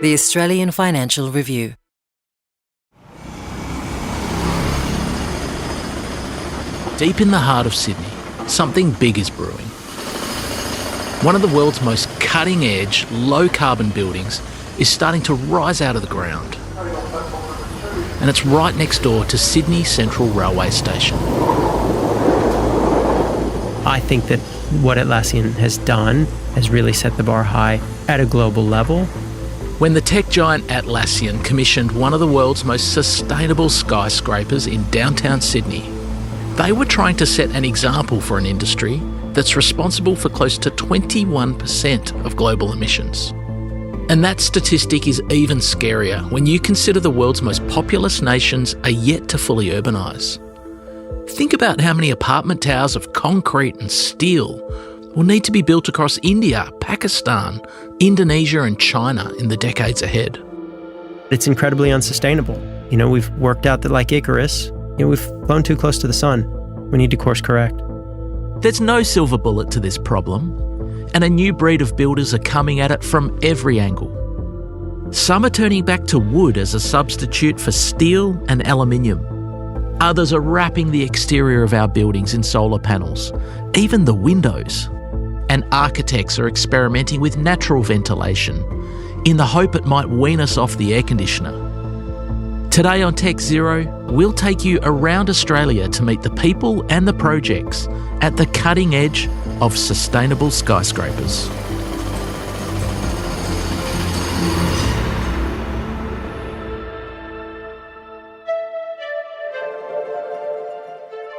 The Australian Financial Review. Deep in the heart of Sydney, something big is brewing. One of the world's most cutting-edge, low-carbon buildings is starting to rise out of the ground. And it's right next door to Sydney Central Railway Station. I think that what Atlassian has done has really set the bar high at a global level. When the tech giant Atlassian commissioned one of the world's most sustainable skyscrapers in downtown Sydney, they were trying to set an example for an industry that's responsible for close to 21% of global emissions. And that statistic is even scarier when you consider the world's most populous nations are yet to fully urbanise. Think about how many apartment towers of concrete and steel will need to be built across India, Pakistan, Indonesia and China in the decades ahead. It's incredibly unsustainable. We've worked out that like Icarus, we've flown too close to the sun. We need to course correct. There's no silver bullet to this problem, and a new breed of builders are coming at it from every angle. Some are turning back to wood as a substitute for steel and aluminium. Others are wrapping the exterior of our buildings in solar panels, even the windows. And architects are experimenting with natural ventilation in the hope it might wean us off the air conditioner. Today on Tech Zero, we'll take you around Australia to meet the people and the projects at the cutting edge of sustainable skyscrapers.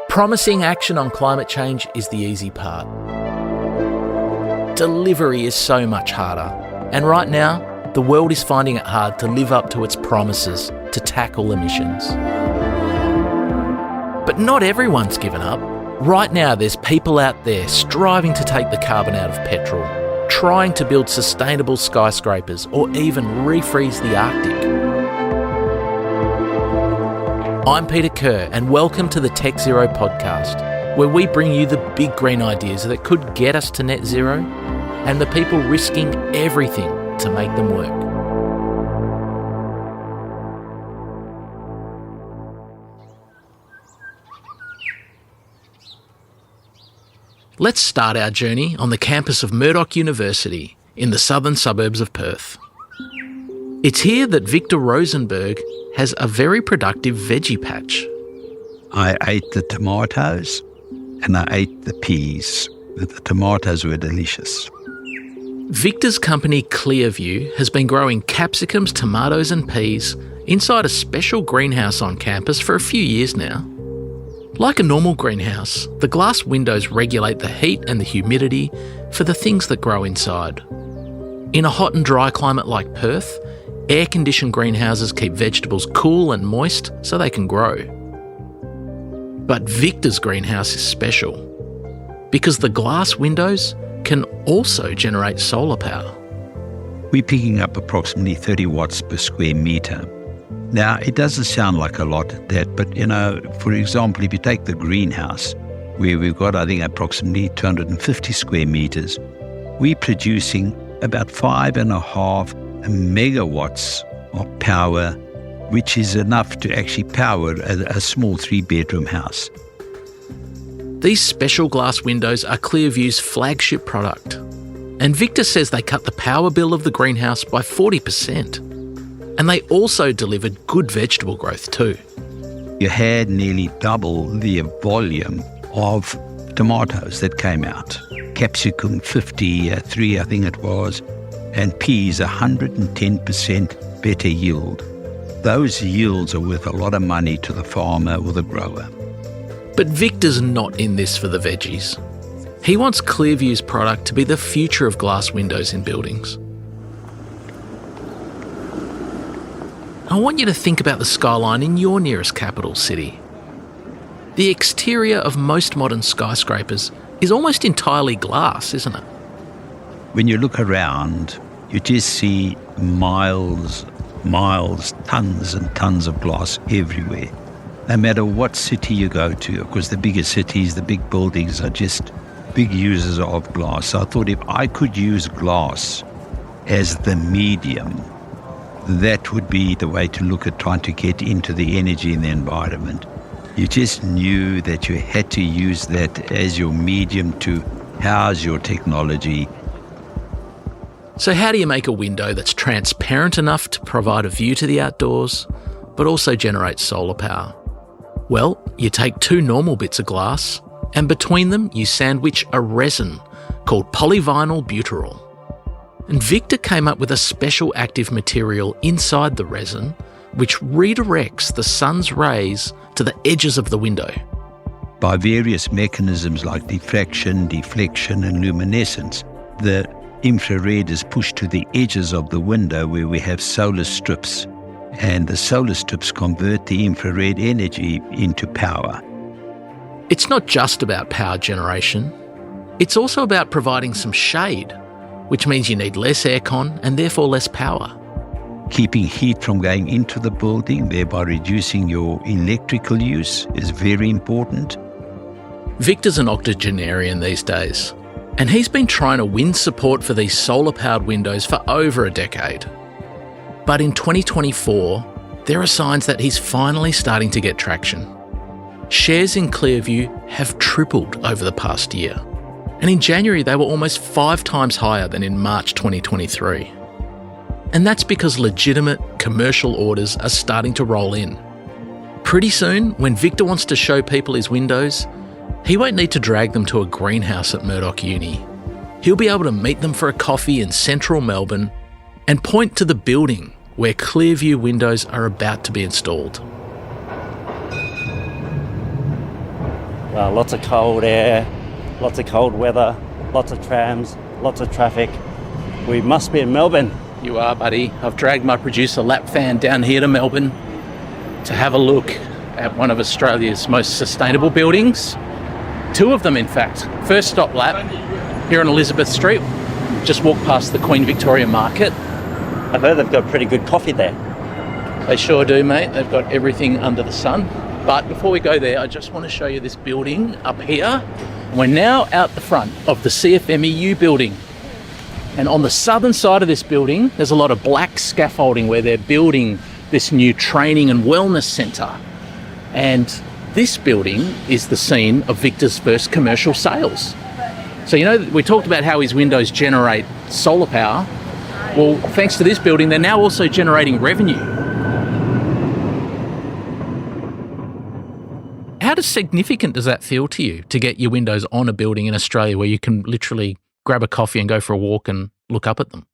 Promising action on climate change is the easy part. Delivery is so much harder, and right now, the world is finding it hard to live up to its promises to tackle emissions. But not everyone's given up. Right now, there's people out there striving to take the carbon out of petrol, trying to build sustainable skyscrapers or even refreeze the Arctic. I'm Peter Kerr, and welcome to the Tech Zero podcast, where we bring you the big green ideas that could get us to net zero and the people risking everything to make them work. Let's start our journey on the campus of Murdoch University in the southern suburbs of Perth. It's here that Victor Rosenberg has a very productive veggie patch. I ate the tomatoes and I ate the peas. The tomatoes were delicious. Victor's company ClearVue has been growing capsicums, tomatoes and peas inside a special greenhouse on campus for a few years now. Like a normal greenhouse, the glass windows regulate the heat and the humidity for the things that grow inside. In a hot and dry climate like Perth, air-conditioned greenhouses keep vegetables cool and moist so they can grow. But Victor's greenhouse is special because the glass windows can also generate solar power. We're picking up approximately 30 watts per square metre. Now, it doesn't sound like a lot at that, but, for example, if you take the greenhouse, where we've got, I think, approximately 250 square metres, we're producing about 5.5 megawatts of power, which is enough to actually power a small 3-bedroom house. These special glass windows are ClearVue's flagship product, and Victor says they cut the power bill of the greenhouse by 40%. And they also delivered good vegetable growth too. You had nearly double the volume of tomatoes that came out. Capsicum 53, I think it was, and peas 110% better yield. Those yields are worth a lot of money to the farmer or the grower. But Victor's not in this for the veggies. He wants ClearVue's product to be the future of glass windows in buildings. I want you to think about the skyline in your nearest capital city. The exterior of most modern skyscrapers is almost entirely glass, isn't it? When you look around, you just see miles, tons and tons of glass everywhere. No matter what city you go to, of course the bigger cities, the big buildings are just big users of glass. So I thought if I could use glass as the medium that would be the way to look at trying to get into the energy in the environment. You just knew that you had to use that as your medium to house your technology. So how do you make a window that's transparent enough to provide a view to the outdoors, but also generate solar power? Well, you take two normal bits of glass, and between them you sandwich a resin called polyvinyl butyrol. And Victor came up with a special active material inside the resin which redirects the sun's rays to the edges of the window. By various mechanisms like diffraction, deflection and luminescence, the infrared is pushed to the edges of the window where we have solar strips, and the solar strips convert the infrared energy into power. It's not just about power generation, it's also about providing some shade, which means you need less aircon and therefore less power. Keeping heat from going into the building, thereby reducing your electrical use, is very important. Victor's an octogenarian these days, and he's been trying to win support for these solar-powered windows for over a decade. But in 2024, there are signs that he's finally starting to get traction. Shares in ClearVue have tripled over the past year, and in January they were almost 5 times higher than in March 2023. And that's because legitimate commercial orders are starting to roll in. Pretty soon, when Victor wants to show people his windows, he won't need to drag them to a greenhouse at Murdoch Uni. He'll be able to meet them for a coffee in central Melbourne and point to the building where ClearVue windows are about to be installed. Lots of cold air, lots of cold weather, lots of trams, lots of traffic. We must be in Melbourne. You are, buddy. I've dragged my producer Lap Fan down here to Melbourne to have a look at one of Australia's most sustainable buildings. 2 of them, in fact. First stop, Lap, here on Elizabeth Street. Just walked past the Queen Victoria Market. I've heard they've got pretty good coffee there. They sure do, mate. They've got everything under the sun. But before we go there, I just want to show you this building up here. We're now out the front of the CFMEU building. And on the southern side of this building, there's a lot of black scaffolding where they're building this new training and wellness centre. And this building is the scene of Victor's first commercial sales. So, you know, we talked about how his windows generate solar power. Well, thanks to this building, they're now also generating revenue. How significant does that feel to you, to get your windows on a building in Australia where you can literally grab a coffee and go for a walk and look up at them?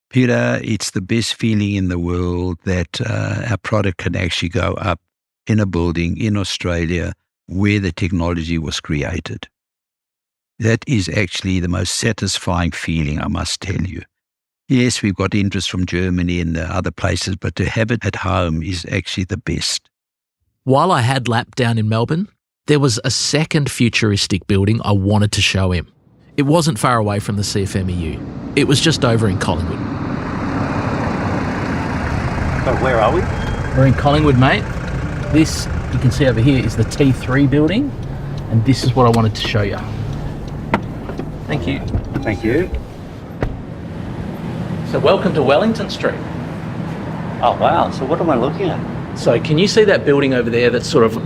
Peter, it's the best feeling in the world that our product can actually go up in a building in Australia where the technology was created. That is actually the most satisfying feeling, I must tell you. Yes, we've got interest from Germany and other places, but to have it at home is actually the best. While I had Lap down in Melbourne, there was a second futuristic building I wanted to show him. It wasn't far away from the CFMEU. It was just over in Collingwood. Oh, where are we? We're in Collingwood, mate. This, you can see over here, is the T3 building, and this is what I wanted to show you. Thank you. Thank you. So welcome to Wellington Street. Oh, wow. So what am I looking at? So can you see that building over there that's sort of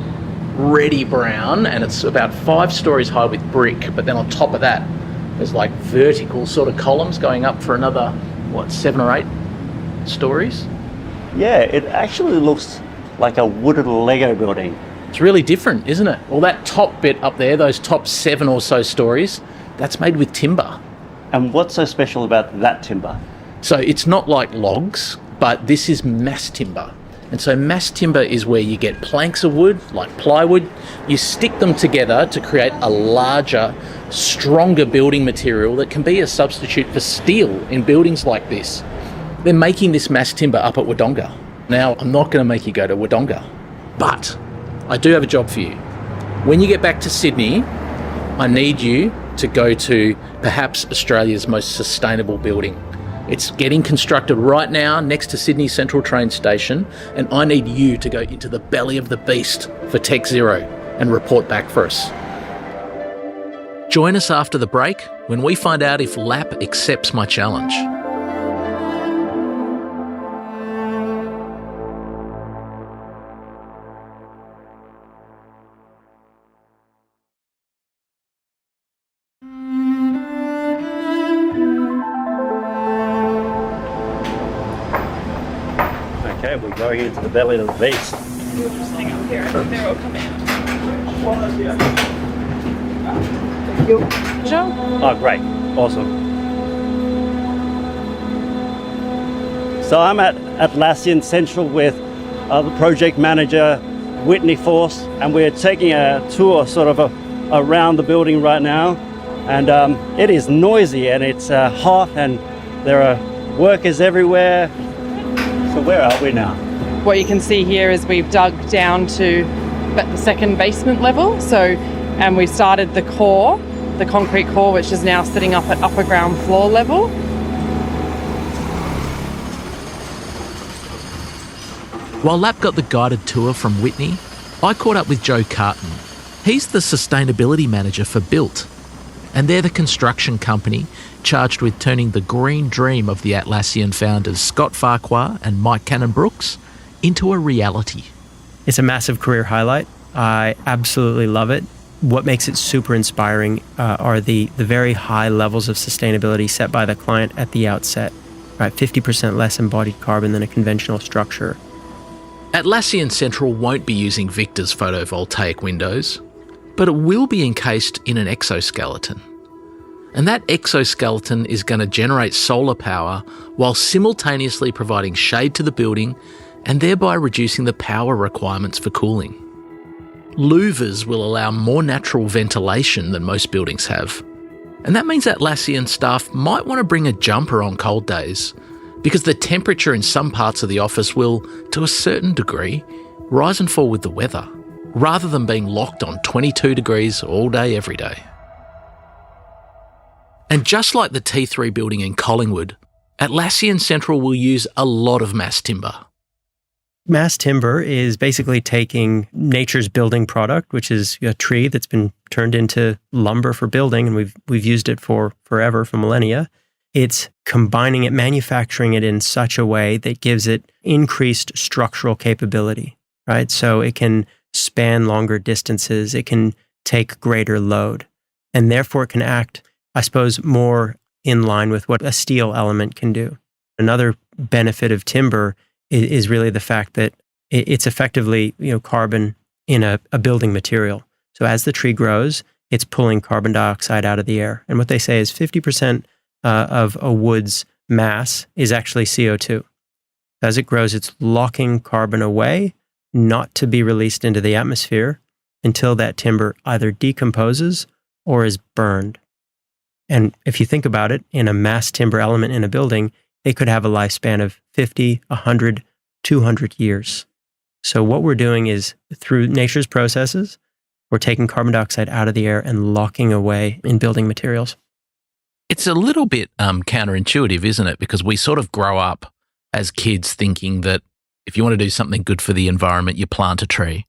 reddy brown, and it's about 5 stories high with brick, but then on top of that there's like vertical sort of columns going up for another 7 or 8 stories? Yeah, it actually looks like a wooden Lego building. It's really different, isn't it? Well, that top bit up there, those top 7 or so stories, that's made with timber. And what's so special about that timber? So it's not like logs, but this is mass timber. And so mass timber is where you get planks of wood, like plywood. You stick them together to create a larger, stronger building material that can be a substitute for steel in buildings like this. They're making this mass timber up at Wodonga. Now, I'm not going to make you go to Wodonga, but I do have a job for you. When you get back to Sydney, I need you to go to perhaps Australia's most sustainable building. It's getting constructed right now next to Sydney Central train station, and I need you to go into the belly of the beast for Tech Zero and report back for us. Join us after the break when we find out if Lap accepts my challenge. Okay, we're going into the belly of the beast. We'll just hang up here and they'll come out. Joe? Oh, great. Awesome. So I'm at Atlassian Central with the project manager, Whitney Force, and we're taking a tour sort of around the building right now. And it is noisy and it's hot and there are workers everywhere. So where are we now? What you can see here is we've dug down to the second basement level. And we started the core, the concrete core, which is now sitting up at upper ground floor level. While Lap got the guided tour from Whitney, I caught up with Joe Karten. He's the sustainability manager for Built, and they're the construction company charged with turning the green dream of the Atlassian founders Scott Farquhar and Mike Cannon-Brooks into a reality. It's a massive career highlight. I absolutely love it. What makes it super inspiring are the very high levels of sustainability set by the client at the outset. Right, 50% less embodied carbon than a conventional structure. Atlassian Central won't be using Victor's photovoltaic windows, but it will be encased in an exoskeleton. And that exoskeleton is going to generate solar power while simultaneously providing shade to the building and thereby reducing the power requirements for cooling. Louvers will allow more natural ventilation than most buildings have. And that means Atlassian staff might want to bring a jumper on cold days, because the temperature in some parts of the office will, to a certain degree, rise and fall with the weather, rather than being locked on 22 degrees all day, every day. And just like the T3 building in Collingwood, Atlassian Central will use a lot of mass timber. Mass timber is basically taking nature's building product, which is a tree that's been turned into lumber for building, and we've used it for forever, for millennia. It's combining it, manufacturing it in such a way that gives it increased structural capability, right? So it can span longer distances, it can take greater load, and therefore it can act, I suppose, more in line with what a steel element can do. Another benefit of timber is really the fact that it's effectively, carbon in a building material. So as the tree grows, it's pulling carbon dioxide out of the air. And what they say is 50% of a wood's mass is actually CO2. As it grows, it's locking carbon away, not to be released into the atmosphere until that timber either decomposes or is burned. And if you think about it, in a mass timber element in a building, they could have a lifespan of 50, 100, 200 years. So what we're doing is, through nature's processes, we're taking carbon dioxide out of the air and locking away in building materials. It's a little bit counterintuitive, isn't it? Because we sort of grow up as kids thinking that if you want to do something good for the environment, you plant a tree,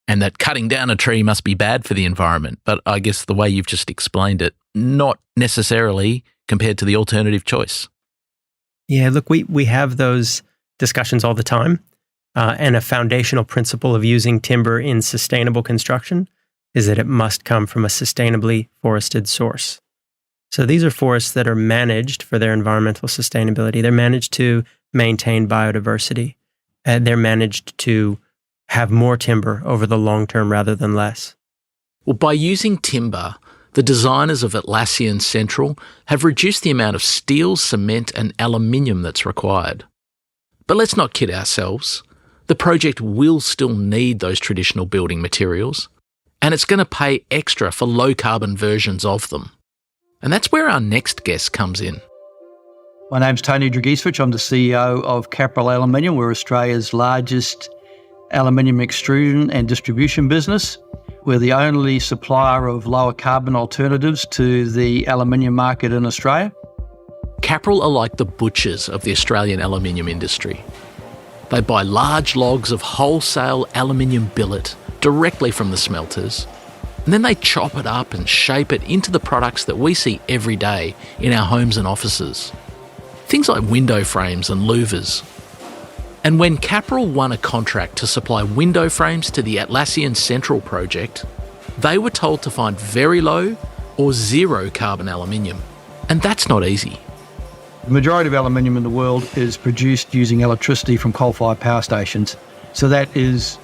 and that cutting down a tree must be bad for the environment. But I guess the way you've just explained it, not necessarily compared to the alternative choice. Yeah, look, we have those discussions all the time. And a foundational principle of using timber in sustainable construction is that it must come from a sustainably forested source. So these are forests that are managed for their environmental sustainability. They're managed to maintain biodiversity. And they're managed to have more timber over the long term rather than less. Well, by using timber, the designers of Atlassian Central have reduced the amount of steel, cement and aluminium that's required. But let's not kid ourselves. The project will still need those traditional building materials, and it's going to pay extra for low-carbon versions of them. And that's where our next guest comes in. My name's Tony Dragicevich. I'm the CEO of Capral Aluminium. We're Australia's largest aluminium extrusion and distribution business. We're the only supplier of lower carbon alternatives to the aluminium market in Australia. Capral are like the butchers of the Australian aluminium industry. They buy large logs of wholesale aluminium billet directly from the smelters, and then they chop it up and shape it into the products that we see every day in our homes and offices. Things like window frames and louvers. And when Capral won a contract to supply window frames to the Atlassian Central project, they were told to find very low or zero carbon aluminium. And that's not easy. The majority of aluminium in the world is produced using electricity from coal-fired power stations. So that is,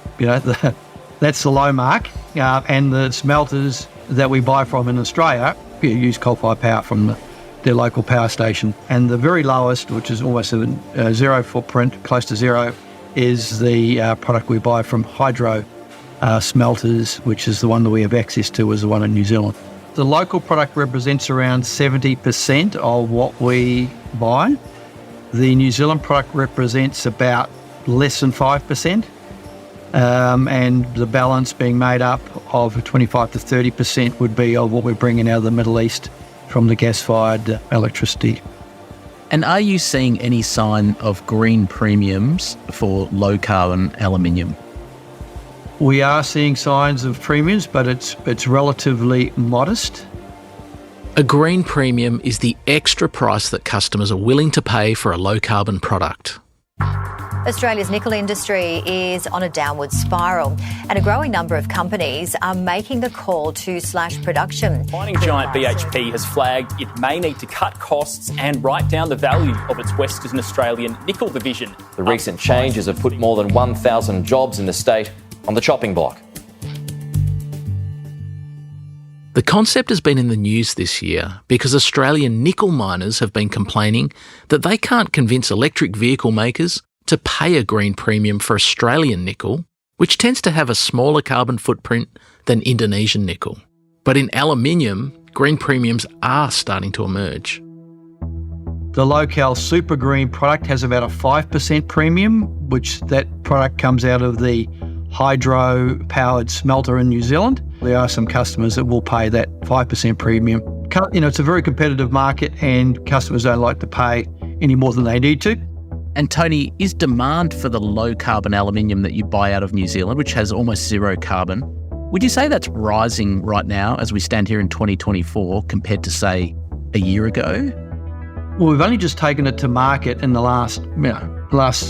that's the low mark. And the smelters that we buy from in Australia use coal-fired power from their local power station. And the very lowest, which is almost a zero footprint, close to zero, is the product we buy from hydro smelters, which is the one that we have access to, is the one in New Zealand. The local product represents around 70% of what we buy. The New Zealand product represents about less than 5%, and the balance being made up of 25 to 30% would be of what we're bringing out of the Middle East from the gas-fired electricity. And are you seeing any sign of green premiums for low-carbon aluminium? We are seeing signs of premiums, but it's relatively modest. A green premium is the extra price that customers are willing to pay for a low-carbon product. Australia's nickel industry is on a downward spiral, and a growing number of companies are making the call to slash production. Mining giant BHP has flagged it may need to cut costs and write down the value of its Western Australian nickel division. The recent changes have put more than 1,000 jobs in the state on the chopping block. The concept has been in the news this year because Australian nickel miners have been complaining that they can't convince electric vehicle makers to pay a green premium for Australian nickel, which tends to have a smaller carbon footprint than Indonesian nickel. But in aluminium, green premiums are starting to emerge. The low-cal super green product has about a 5% premium, which that product comes out of the hydro-powered smelter in New Zealand. There are some customers that will pay that 5% premium. It's a very competitive market and customers don't like to pay any more than they need to. And Tony, is demand for the low-carbon aluminium that you buy out of New Zealand, which has almost zero carbon, would you say that's rising right now as we stand here in 2024 compared to, say, a year ago? Well, we've only just taken it to market in the last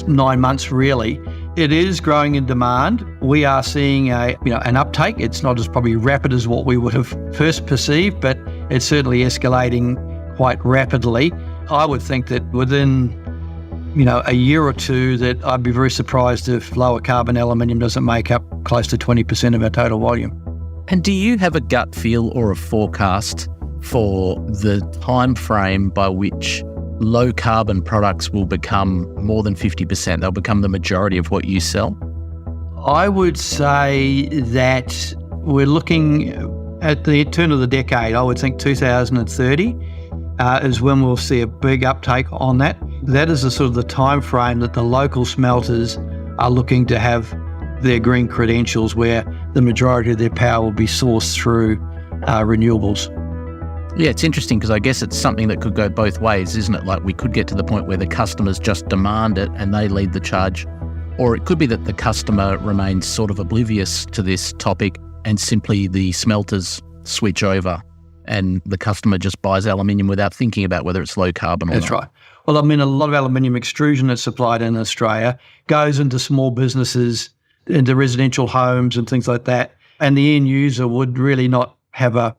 9 months, really. It is growing in demand. We are seeing an uptake. It's not as probably rapid as what we would have first perceived, but it's certainly escalating quite rapidly. I would think that within a year or two, that I'd be very surprised if lower carbon aluminium doesn't make up close to 20% of our total volume. And do you have a gut feel or a forecast for the time frame by which low carbon products will become more than 50%? They'll become the majority of what you sell? I would say that we're looking at the turn of the decade. I would think 2030 is when we'll see a big uptake on that. That is the sort of the time frame that the local smelters are looking to have their green credentials, where the majority of their power will be sourced through renewables. Yeah, it's interesting because I guess it's something that could go both ways, isn't it? Like we could get to the point where the customers just demand it and they lead the charge, or it could be that the customer remains sort of oblivious to this topic and simply the smelters switch over and the customer just buys aluminium without thinking about whether it's low carbon or not. That's right. Well, a lot of aluminium extrusion that's supplied in Australia goes into small businesses, into residential homes and things like that, and the end user would really not have a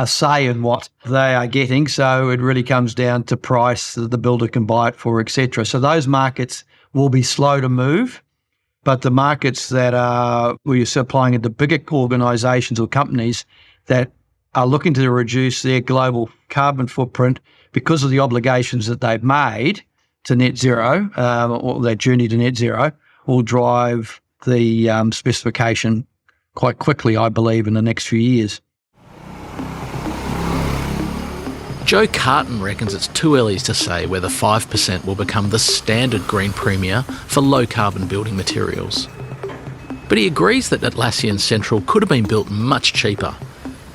say in what they are getting, so it really comes down to price that the builder can buy it for, etc. So those markets will be slow to move, but the markets that are where you're supplying into bigger organisations or companies that are looking to reduce their global carbon footprint because of the obligations that they've made to net zero, or their journey to net zero, will drive the specification quite quickly, I believe, in the next few years. Joe Karten reckons it's too early to say whether 5% will become the standard green premia for low-carbon building materials. But he agrees that Atlassian Central could have been built much cheaper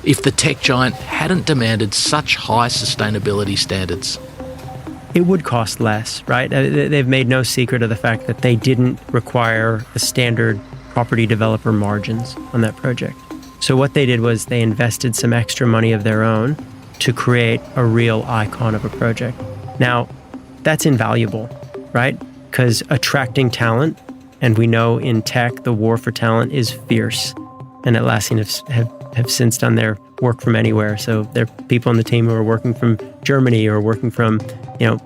if the tech giant hadn't demanded such high sustainability standards. It would cost less, right? They've made no secret of the fact that they didn't require the standard property developer margins on that project. So what they did was they invested some extra money of their own to create a real icon of a project. Now, that's invaluable, right? Because attracting talent, and we know in tech, the war for talent is fierce. And Atlassian have since done their work from anywhere. So there are people on the team who are working from Germany or working from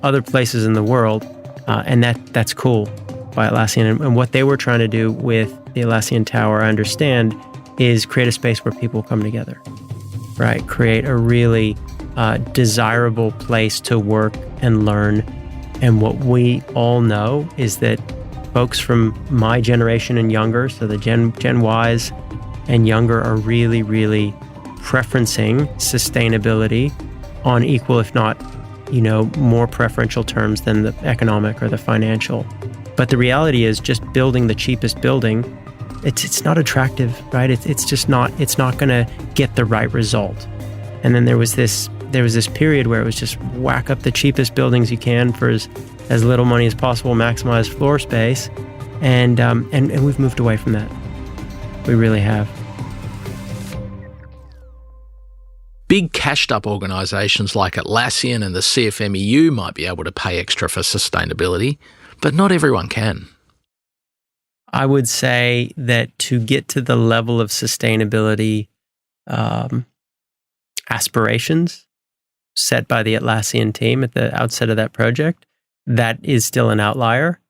other places in the world, and that's cool by Atlassian. And what they were trying to do with the Atlassian Tower, I understand, is create a space where people come together, right? Create a really desirable place to work and learn. And what we all know is that folks from my generation and younger, so the Gen Ys and younger, are really, really preferencing sustainability on equal, if not, more preferential terms than the economic or the financial. But the reality is, just building the cheapest building, it's not attractive, right? It's not going to get the right result. And then there was this period where it was just whack up the cheapest buildings you can for as little money as possible, maximize floor space, and we've moved away from that. We really have. Big cashed-up organisations like Atlassian and the CFMEU might be able to pay extra for sustainability, but not everyone can. I would say that to get to the level of sustainability aspirations set by the Atlassian team at the outset of that project, that is still an outlier.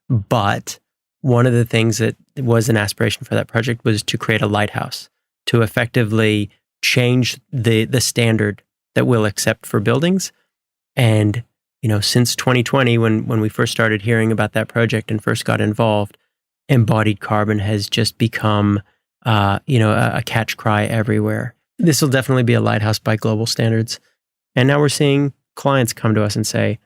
But one of the things that was an aspiration for that project was to create a lighthouse, to effectively change the standard that we'll accept for buildings. And, since 2020, when we first started hearing about that project and first got involved, embodied carbon has just become, a catch cry everywhere. This will definitely be a lighthouse by global standards. And now we're seeing clients come to us and say,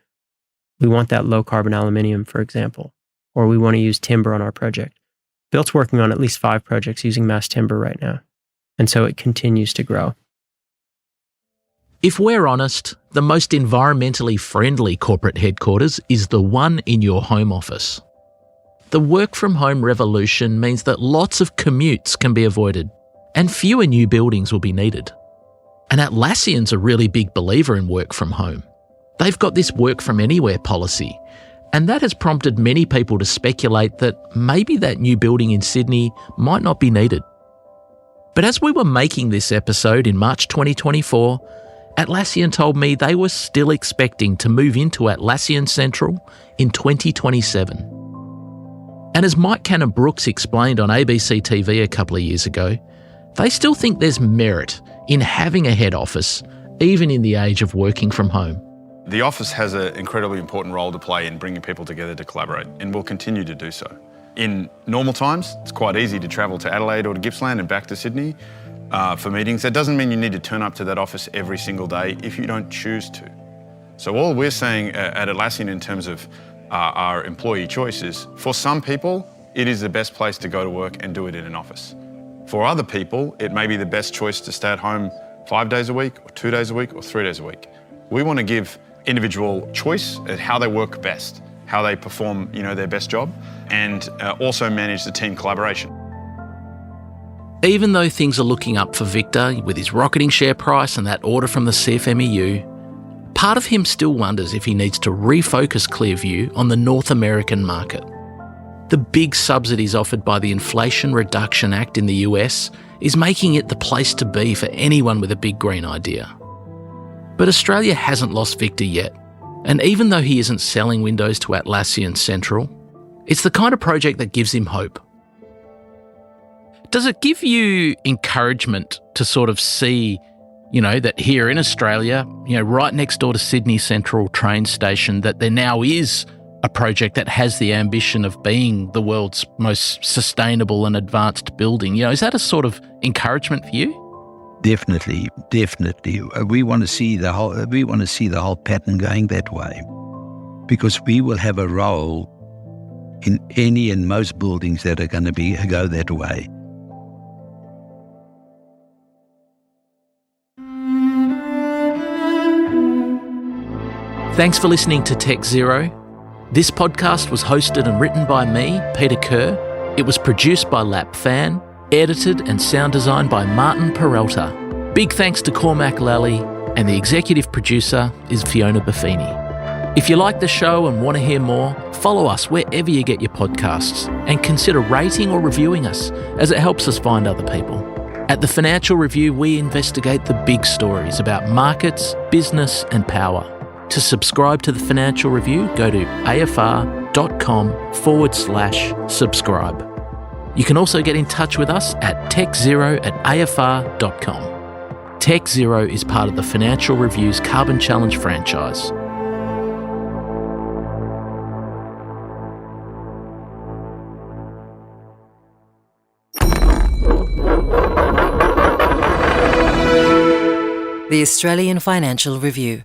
we want that low carbon aluminium, for example, or we want to use timber on our project. Built's working on at least 5 projects using mass timber right now. And so it continues to grow. If we're honest, the most environmentally friendly corporate headquarters is the one in your home office. The work from home revolution means that lots of commutes can be avoided and fewer new buildings will be needed. And Atlassian's a really big believer in work from home. They've got this work from anywhere policy, and that has prompted many people to speculate that maybe that new building in Sydney might not be needed. But as we were making this episode in March 2024, Atlassian told me they were still expecting to move into Atlassian Central in 2027. And as Mike Cannon-Brookes explained on ABC TV a couple of years ago, they still think there's merit in having a head office, even in the age of working from home. The office has an incredibly important role to play in bringing people together to collaborate, and will continue to do so. In normal times, it's quite easy to travel to Adelaide or to Gippsland and back to Sydney for meetings. That doesn't mean you need to turn up to that office every single day if you don't choose to. So all we're saying at Atlassian in terms of our employee choice is, for some people, it is the best place to go to work and do it in an office. For other people, it may be the best choice to stay at home 5 days a week, or 2 days a week, or 3 days a week. We want to give individual choice at how they work best, how they perform, their best job, and also manage the team collaboration. Even though things are looking up for Victor with his rocketing share price and that order from the CFMEU, part of him still wonders if he needs to refocus ClearVue on the North American market. The big subsidies offered by the Inflation Reduction Act in the US is making it the place to be for anyone with a big green idea. But Australia hasn't lost Victor yet, and even though he isn't selling Windows to Atlassian Central, it's the kind of project that gives him hope. Does it give you encouragement to sort of see, that here in Australia, right next door to Sydney Central train station, that there now is a project that has the ambition of being the world's most sustainable and advanced building? Is that a sort of encouragement for you? Definitely. We want to see the whole pattern going that way, because we will have a role in any and most buildings that are going to go that way. Thanks for listening to Tech Zero. This podcast was hosted and written by me, Peter Kerr. It was produced by Lap Fan, edited and sound designed by Martin Peralta. Big thanks to Cormac Lally, and the executive producer is Fiona Buffini. If you like the show and want to hear more, follow us wherever you get your podcasts, and consider rating or reviewing us, as it helps us find other people. At the Financial Review, we investigate the big stories about markets, business and power. To subscribe to the Financial Review, go to afr.com/subscribe. You can also get in touch with us at techzero@afr.com. Tech Zero is part of the Financial Review's Carbon Challenge franchise. The Australian Financial Review.